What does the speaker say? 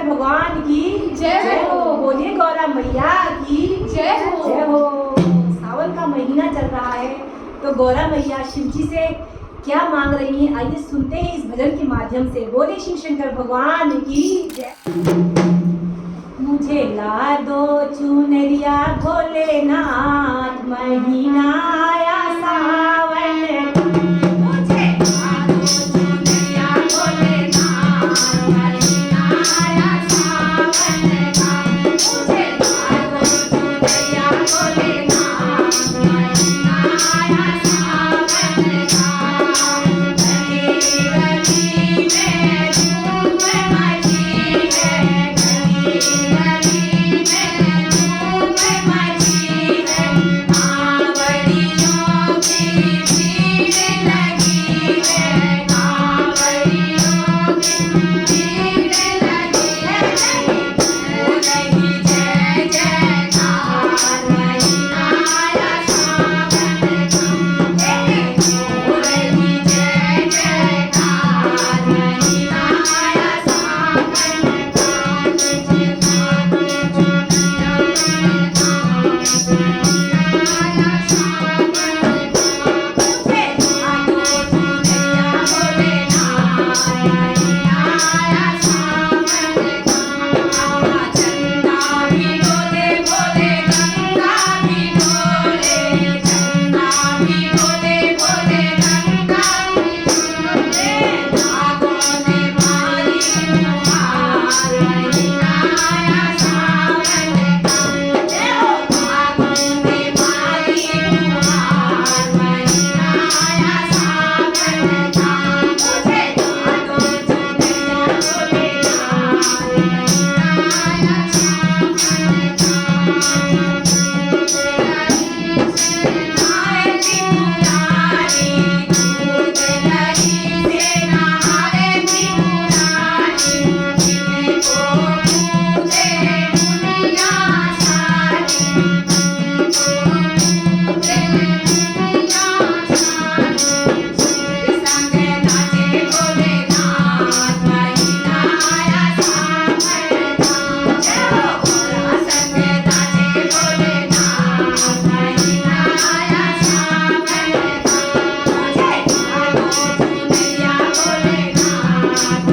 भगवान की जय हो। बोलिए गौरा मैया की जय हो। जय हो। सावन का महीना चल रहा है तो गौरा मैया शिव जी से क्या मांग रही हैं, आइए सुनते हैं इस भजन के माध्यम से। बोले शिव शंकर भगवान की जय। मुझे ला दो चुनरिया भोलेनाथ, महीना आया सावन का। मुझे ला दो चुनरिया भोलेनाथ, महीना आया सावन का। मुझे ला दो चुनरिया भोलेनाथ, महीना आया सावन का। गली गली में धूम मची है, गली गली में धूम मची है। कांवड़ियों की भीड़ लगी है, कांवड़ियों की भीड़ लगी है। हो रही जय जयकार, महीना आया सावन का। हो रही जय जयकार, महीना आया सावन का। तुझे मानो चुनिया आया सावन का। मुझे मानो चुनिया भोलेनाथ, महीना आया सावन का। चंदा भी डोले भोले, गंगा भी डोले, चंदा भी डोले भोले, गंगा भी डोले। नागों ने मारी नुहार, महीना आया सावन का। जय हो। नागों ने मारी नुहार, महीना आया सावन का। मुझे ला दो चुनरिया भोलेनाथ, महीना आया सावन का। दूध लही से नहाए त्रिपुरारी, दूध लही से नहाए त्रिपुरारी। जिनको पूजे दुनिया सारी, जिनको पूजे दुनिया सारी। सुर संग नाचे भोलेनाथ, महीना आया सावन का। जय हो। गौरा संग नाचे भोलेनाथ, महीना आया सावन का। मुझे ला दो चुनरिया भोलेनाथ,